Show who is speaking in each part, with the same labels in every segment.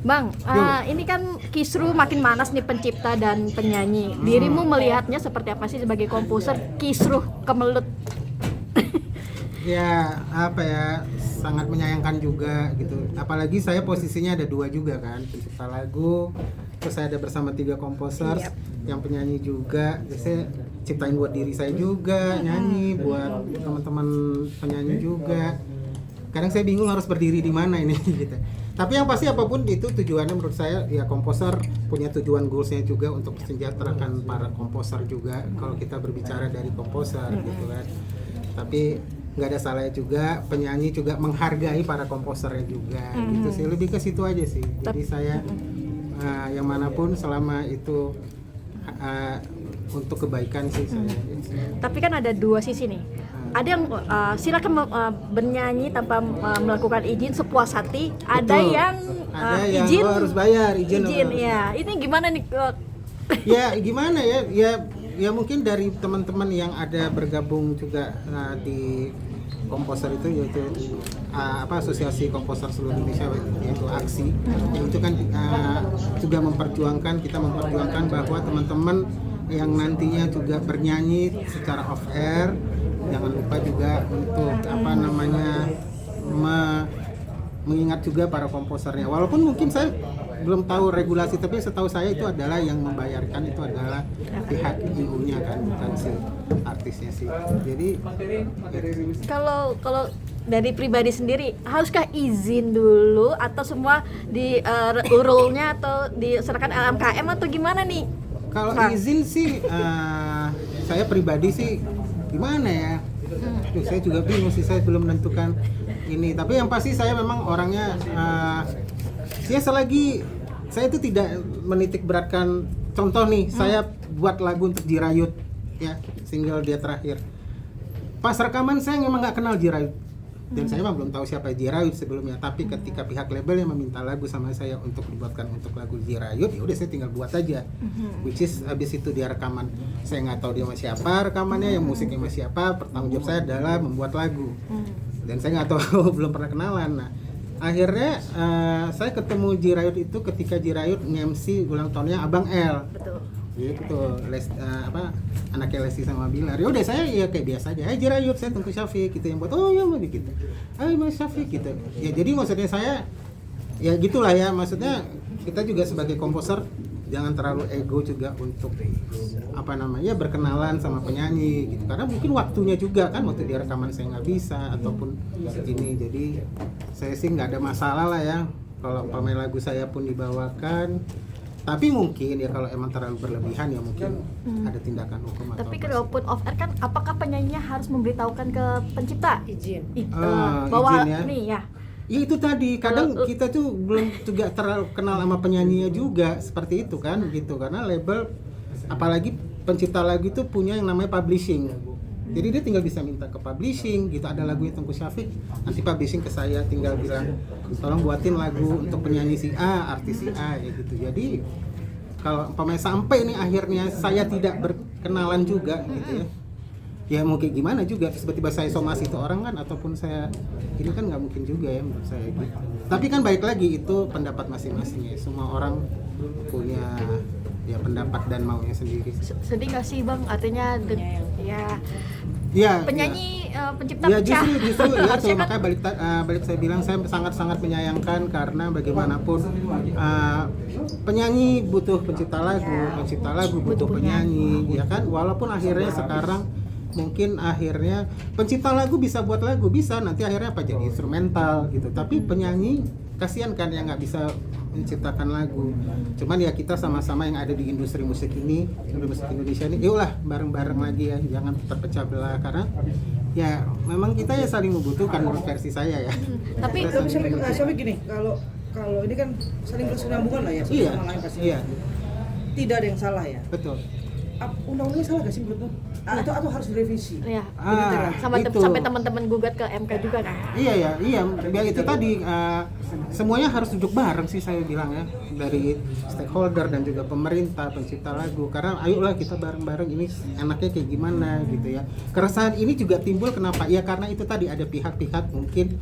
Speaker 1: Bang, ini kan kisruh makin manas nih pencipta dan penyanyi. Dirimu melihatnya seperti apa sih sebagai komposer kisruh kemelut?
Speaker 2: Ya apa ya, sangat menyayangkan juga gitu. Apalagi saya posisinya ada dua juga kan, pencipta lagu, terus saya ada bersama 3 komposer yang penyanyi juga. Jadi saya ciptain buat diri saya juga, nyanyi buat teman-teman penyanyi juga. Kadang saya bingung harus berdiri di mana ini gitu. Tapi yang pasti apapun itu tujuannya menurut saya ya, komposer punya tujuan goalsnya juga untuk mensejahterakan para komposer juga. Kalau kita berbicara dari komposer gitu kan. Tapi nggak ada salahnya juga penyanyi juga menghargai para komposernya juga gitu sih, lebih ke situ aja sih. Jadi saya yang manapun selama itu untuk kebaikan sih saya.
Speaker 1: Tapi kan ada dua sisi nih. Ada yang silakan bernyanyi tanpa melakukan izin sepuas hati. Ada yang izin
Speaker 2: harus bayar izin
Speaker 1: ya. Ini gimana nih?
Speaker 2: Ya gimana ya? Ya mungkin dari teman-teman yang ada bergabung juga di komposer itu, yaitu Asosiasi Komposer Seluruh Indonesia, yaitu AKSI. Itu kan juga kita memperjuangkan bahwa teman-teman yang nantinya juga bernyanyi secara off air, jangan lupa juga untuk mengingat juga para komposernya. Walaupun mungkin saya belum tahu regulasi, tapi setahu saya itu adalah yang membayarkan itu adalah pihak ibunya kan, bukan si artisnya sih. Jadi
Speaker 1: Kalau dari pribadi sendiri, haruskah izin dulu atau semua di rule-nya atau diserahkan LMKM atau gimana nih?
Speaker 2: kalau izin sih saya pribadi sih gimana ya? Saya juga bingung sih, saya belum menentukan ini. Tapi yang pasti saya memang orangnya selagi saya itu tidak menitik beratkan. Contoh nih, saya buat lagu untuk Jirayut ya, single dia terakhir. Pas rekaman saya memang nggak kenal Jirayut, dan saya memang belum tahu siapa Jirayut sebelumnya. Tapi ketika pihak label yang meminta lagu sama saya untuk dibuatkan untuk lagu Jirayut, ya udah saya tinggal buat aja. Which is abis itu dia rekaman, saya nggak tahu dia sama siapa rekamannya, yang musiknya sama siapa. Pertanggung jawab saya adalah membuat lagu, dan saya nggak tahu belum pernah kenalan. Nah, akhirnya saya ketemu Jirayut itu ketika Jirayut nge-MC ulang tahunnya Abang L.
Speaker 1: Betul.
Speaker 2: Gitu, anaknya Lesti sama Bilar. Ya udah saya ya kayak biasa aja. Jirayut, saya Tengku Syafiq gitu yang buat. Oh ya gitu. Mas Syafiq gitu. Ya jadi maksudnya saya ya gitulah ya, maksudnya kita juga sebagai komposer jangan terlalu ego juga untuk berkenalan sama penyanyi gitu, karena mungkin waktunya juga kan, waktu dia rekaman saya nggak bisa ataupun ini. Jadi saya sih nggak ada masalah lah ya kalau pemain lagu saya pun dibawakan. Tapi mungkin ya kalau emang terlalu berlebihan ya mungkin ada tindakan hukum.
Speaker 1: Tapi kalaupun off air kan, apakah penyanyinya harus memberitahukan ke pencipta
Speaker 3: izin
Speaker 1: bahwa
Speaker 2: izin ya.
Speaker 1: nih ya?
Speaker 2: Ya itu tadi, kadang kita tuh belum juga terlalu kenal sama penyanyinya juga, seperti itu kan gitu, karena label apalagi pencipta lagu itu punya yang namanya publishing. Jadi dia tinggal bisa minta ke publishing gitu, ada lagunya Tengku Syafiq, nanti publishing ke saya tinggal bilang tolong buatin lagu untuk penyanyi si A, artis si A ya gitu. Jadi kalau umpamanya sampai ini akhirnya saya tidak berkenalan juga gitu ya mau kayak gimana juga, tiba-tiba saya somasi itu orang kan, ataupun saya ini kan nggak mungkin juga ya menurut saya gitu. Tapi kan baik lagi, itu pendapat masing-masing ya, semua orang punya ya pendapat dan maunya sendiri.
Speaker 1: Sedih nggak sih Bang, artinya penyanyi pencipta
Speaker 2: ya
Speaker 1: pecah.
Speaker 2: justru ya
Speaker 1: Harusnya
Speaker 2: makanya balik saya bilang saya sangat-sangat menyayangkan, karena bagaimanapun penyanyi butuh pencipta lagu butuh penyanyi ya kan, walaupun akhirnya sekarang mungkin akhirnya pencipta lagu bisa buat lagu, bisa nanti akhirnya jadi instrumental gitu, tapi penyanyi kasihan kan yang nggak bisa menciptakan lagu. Cuman ya kita sama-sama yang ada di industri musik Indonesia ini, yuklah bareng-bareng lagi ya, jangan terpecah belah, karena ya memang kita ya saling membutuhkan menurut versi saya ya.
Speaker 1: Tapi
Speaker 3: sampai gini, kalau ini kan saling berkesinambungan lah ya,
Speaker 2: Iya.
Speaker 3: Tidak ada yang salah ya.
Speaker 2: Betul.
Speaker 3: Undang-undangnya salah gak sih menurutmu? Atau harus direvisi?
Speaker 1: ya,
Speaker 2: Itu.
Speaker 1: sampai teman-teman gugat ke MK juga kan.
Speaker 2: Iya. Biar itu tadi semuanya harus duduk bareng sih saya bilang ya, dari stakeholder dan juga pemerintah, pencipta lagu. Karena ayolah kita bareng-bareng, ini enaknya kayak gimana gitu ya. Keresahan ini juga timbul kenapa? Ya karena itu tadi ada pihak-pihak mungkin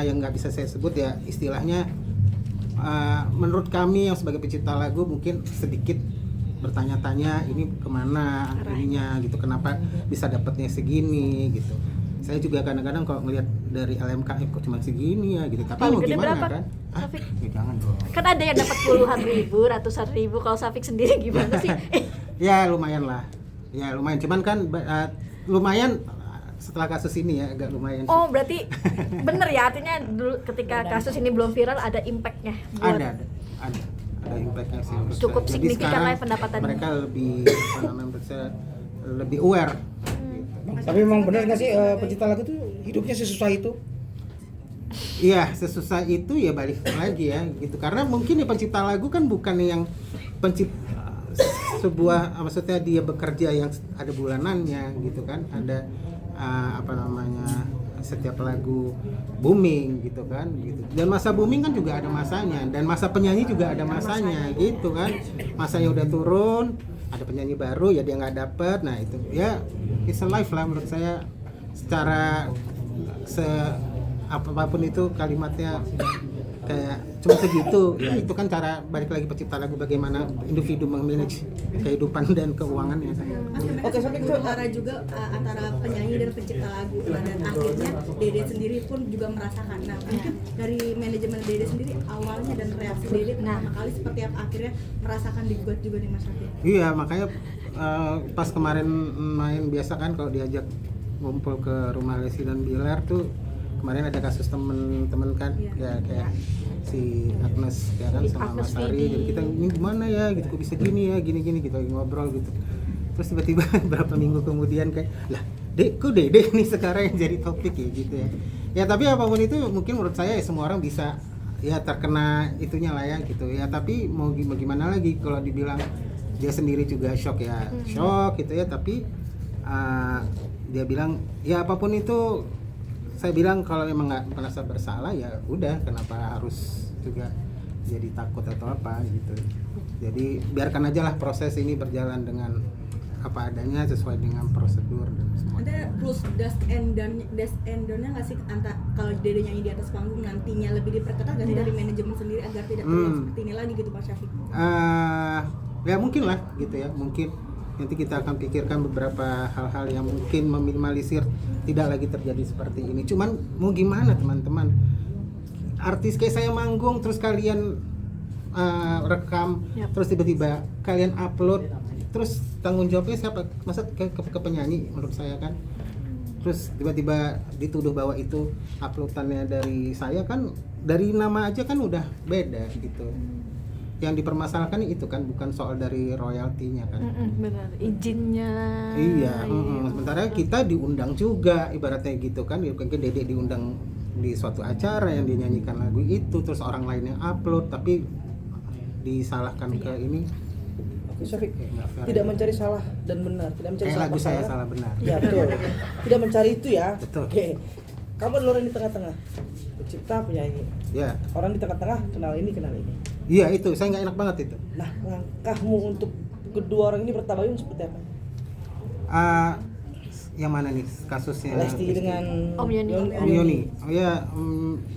Speaker 2: yang nggak bisa saya sebut ya istilahnya, menurut kami yang sebagai pencipta lagu mungkin sedikit bertanya-tanya ini kemana ininya gitu, kenapa bisa dapatnya segini gitu. Saya juga kadang-kadang kalau ngelihat dari LMKM kok cuma segini ya gitu, tapi
Speaker 1: Paling
Speaker 2: mau
Speaker 1: gede
Speaker 2: gimana
Speaker 1: berapa,
Speaker 2: kan?
Speaker 1: Safik?
Speaker 2: Ya jangan dong.
Speaker 1: Kan ada yang dapat puluhan ribu, ratusan ribu. Kalau Safik sendiri gimana sih?
Speaker 2: Ya lumayan lah, ya lumayan. Cuman kan lumayan setelah kasus ini ya agak lumayan.
Speaker 1: Oh berarti bener ya, artinya dulu ketika kasus ini belum viral ada impactnya buat
Speaker 2: Ada impactnya sih. menurut
Speaker 1: Cukup
Speaker 2: saya. Jadi
Speaker 1: signifikan
Speaker 2: sekarang
Speaker 1: lah ya pendapatannya.
Speaker 2: mereka lebih apa namanya, menurut saya lebih aware.
Speaker 3: Tapi memang benar nggak sih pencipta lagu tuh hidupnya sesusah itu?
Speaker 2: Iya, sesusah itu ya balik lagi ya gitu. Karena mungkin ya pencipta lagu kan bukan yang sebuah maksudnya dia bekerja yang ada bulanannya gitu kan. Ada apa namanya, setiap lagu booming gitu kan gitu. Dan masa booming kan juga ada masanya, dan masa penyanyi juga ada masanya gitu kan. Masanya udah turun, ada penyanyi baru ya dia nggak dapet. Nah itu ya it's a life lah menurut saya. Secara apapun itu kalimatnya kayak cuma segitu ya, itu kan cara balik lagi pencipta lagu bagaimana individu memanage kehidupan dan keuangannya.
Speaker 4: Oke, sampai antara juga antara penyanyi dan pencipta lagu. Nah, dan akhirnya Dede sendiri pun juga merasakan. Nah, mungkin dari manajemen Dede sendiri awalnya dan reaksi Dede pertama kali seperti apa akhirnya merasakan digugat juga di Mas Safik.
Speaker 2: Iya, makanya pas kemarin main biasa kan kalau diajak ngumpul ke rumah Lesti dan Bilar tuh, kemarin ada kasus temen-temen kan ya kayak si Agnes ya kan sama
Speaker 1: Agnes
Speaker 2: Mas Ari,
Speaker 1: Vidi.
Speaker 2: jadi kita ini gimana ya gitu, kok bisa gini ya gini gitu, lagi ngobrol gitu. Terus tiba-tiba berapa minggu kemudian kayak lah kok Dede nih sekarang yang jadi topik ya gitu ya. Ya tapi apapun itu mungkin menurut saya ya semua orang bisa ya terkena itunya lah ya gitu ya, tapi mau gimana lagi kalau dibilang dia sendiri juga shock ya shock gitu ya, tapi dia bilang ya apapun itu, saya bilang kalau memang nggak merasa bersalah ya udah, kenapa harus juga jadi takut atau apa gitu. Jadi biarkan aja lah proses ini berjalan dengan apa adanya sesuai dengan prosedur dan semua.
Speaker 4: Ada rules do's and don't-nya nggak sih kalau Dede nyanyi di atas panggung nantinya lebih diperketat nggak sih dari manajemen sendiri agar tidak terjadi seperti ini lagi gitu Pak Syafiq?
Speaker 2: Ya mungkin lah gitu ya, mungkin nanti kita akan pikirkan beberapa hal-hal yang mungkin meminimalisir tidak lagi terjadi seperti ini. Cuman mau gimana teman-teman, artis kayak saya manggung terus kalian rekam, terus tiba-tiba kalian upload, terus tanggung jawabnya siapa? Masa ke penyanyi menurut saya kan. Terus tiba-tiba dituduh bahwa itu uploadannya dari saya kan, dari nama aja kan udah beda gitu. Yang dipermasalahkan itu kan bukan soal dari royaltinya kan.
Speaker 1: Benar, izinnya.
Speaker 2: Iya, sementara kita diundang juga ibaratnya gitu kan. Mungkin Dede diundang di suatu acara yang dinyanyikan lagu itu, terus orang lain yang upload tapi disalahkan ke ini.
Speaker 3: Oke, Syafiq, tidak mencari salah dan benar, tidak mencari salah.
Speaker 2: Lagu saya salah benar.
Speaker 3: Iya betul. Tidak mencari itu ya.
Speaker 2: Betul.
Speaker 3: Oke. Kamu adalah orang di tengah-tengah, pencipta, penyanyi.
Speaker 2: Ya.
Speaker 3: Orang di tengah-tengah kenal ini kenal ini.
Speaker 2: Iya itu, saya nggak enak banget itu.
Speaker 3: Nah, langkahmu untuk kedua orang ini bertabayun seperti apa?
Speaker 2: Yang mana nih kasusnya?
Speaker 3: Lesti dengan
Speaker 1: Om Yoni.
Speaker 2: Om Yoni. Oh ya,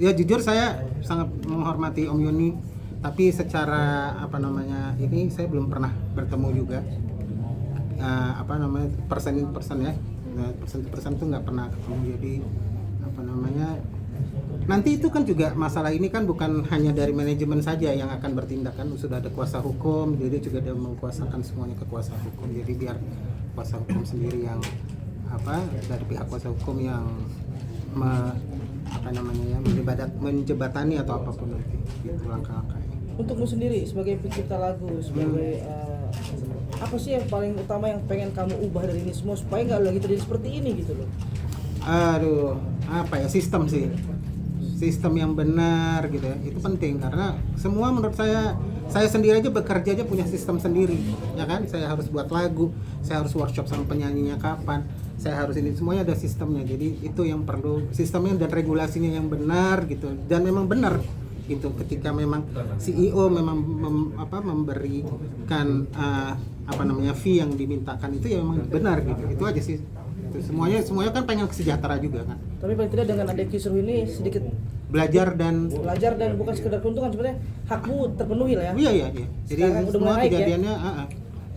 Speaker 2: ya jujur saya sangat menghormati Om Yoni, tapi secara apa namanya ini saya belum pernah bertemu juga. Apa namanya person ya, person tuh nggak pernah ketemu. Jadi apa namanya, nanti itu kan juga masalah ini kan bukan hanya dari manajemen saja yang akan bertindak kan, sudah ada kuasa hukum, jadi juga dia mengkuasakan semuanya kekuasaan hukum, jadi biar kuasa hukum sendiri yang apa, dari pihak kuasa hukum yang menjebatani atau apapun nanti gitu langkah-langkahnya.
Speaker 3: Untukmu sendiri sebagai pencipta lagu, sebagai apa sih yang paling utama yang pengen kamu ubah dari ini semua supaya nggak lagi terjadi seperti ini gitu loh?
Speaker 2: Aduh, apa ya, sistem sih, sistem yang benar gitu ya, itu penting karena semua menurut saya sendiri aja bekerja aja punya sistem sendiri ya kan. Saya harus buat lagu, saya harus workshop sama penyanyinya kapan, saya harus ini, semuanya ada sistemnya. Jadi itu yang perlu, sistemnya dan regulasinya yang benar gitu, dan memang benar gitu. Ketika memang CEO memang memberikan apa namanya fee yang dimintakan itu ya memang benar gitu, itu aja sih. Semuanya kan pengen sejahtera juga kan.
Speaker 3: Tapi paling tidak dengan ada kisruh ini sedikit
Speaker 2: belajar dan
Speaker 3: bukan sekedar keuntungan, sebenarnya hakmu terpenuhi lah ya.
Speaker 2: iya. Jadi
Speaker 3: Sekarang udah
Speaker 2: semua
Speaker 3: mulai naik ya?
Speaker 2: kejadiannya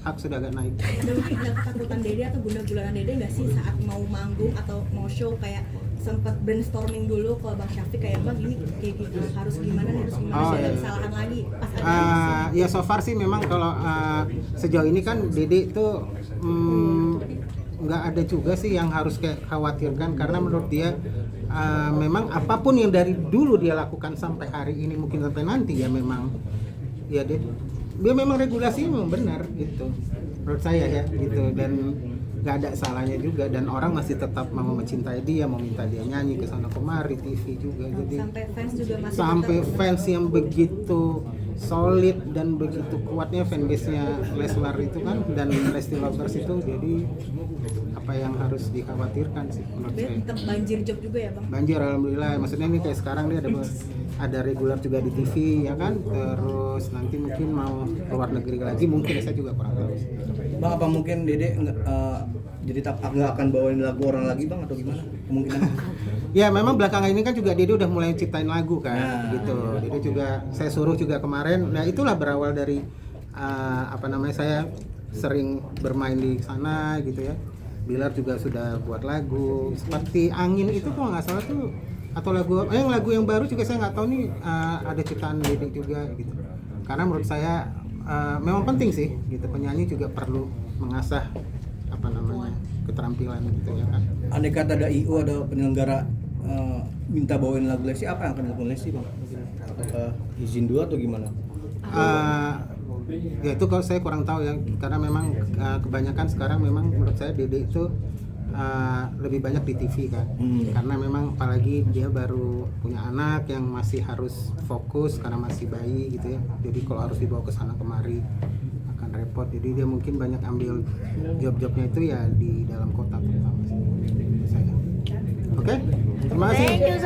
Speaker 2: hak sudah agak naik.
Speaker 4: Ada mungkin ada ketakutan Dede atau bulanan Dede nggak sih saat mau manggung atau mau show, kayak sempat brainstorming dulu ke Bang Syafiq kayak Bang ini kayak gitu harus gimana supaya ada kesalahan lagi pas ada
Speaker 2: Ya so far sih memang kalau sejauh ini kan Dede itu nggak ada juga sih yang harus kayak khawatirkan, karena menurut dia memang apapun yang dari dulu dia lakukan sampai hari ini mungkin sampai nanti ya memang ya dia memang regulasi memang benar gitu menurut saya ya gitu, dan nggak ada salahnya juga, dan orang masih tetap mau mencintai dia, mau minta dia nyanyi ke sana kemari, TV juga, jadi
Speaker 4: sampai fans juga masih
Speaker 2: sampai
Speaker 4: tetap-
Speaker 2: fans yang begitu solid dan begitu kuatnya fanbase-nya Leslar itu kan, dan Lesti Lovers itu, jadi apa yang harus dikhawatirkan sih menurut saya.
Speaker 4: tetap banjir job juga ya Bang.
Speaker 2: Banjir alhamdulillah, maksudnya ini kayak sekarang dia ada regular juga di TV ya kan, terus nanti mungkin mau keluar negeri lagi mungkin, saya juga kurang tahu sih.
Speaker 5: Bang, apa mungkin Dede jadi nggak akan bawain lagu orang lagi Bang, atau gimana kemungkinan?
Speaker 2: Ya memang belakangan ini kan juga Dede udah mulai ciptain lagu kan,
Speaker 5: Nah.
Speaker 2: gitu. Dede juga saya suruh juga kemarin. Nah itulah berawal dari saya sering bermain di sana gitu ya. Bilar juga sudah buat lagu seperti Angin itu kalau nggak salah tuh, atau lagu yang baru juga saya nggak tahu nih, ada ciptaan Dede juga gitu. Karena menurut saya memang penting sih gitu, penyanyi juga perlu mengasah keterampilan gitu ya kan.
Speaker 5: Andai kata ada IO, ada penyelenggara minta bawain lagu Lesti, apa yang akan dilakukan Lesti Bang? Apakah izin dulu atau gimana?
Speaker 2: Ya itu kalau saya kurang tahu ya, karena memang kebanyakan sekarang memang menurut saya Dede itu lebih banyak di TV kan, karena memang apalagi dia baru punya anak yang masih harus fokus karena masih bayi gitu ya, jadi kalau harus dibawa ke sana kemari akan repot, jadi dia mungkin banyak ambil job-jobnya itu ya di dalam kota terutama sih. Oke, terima kasih.
Speaker 1: Thank you.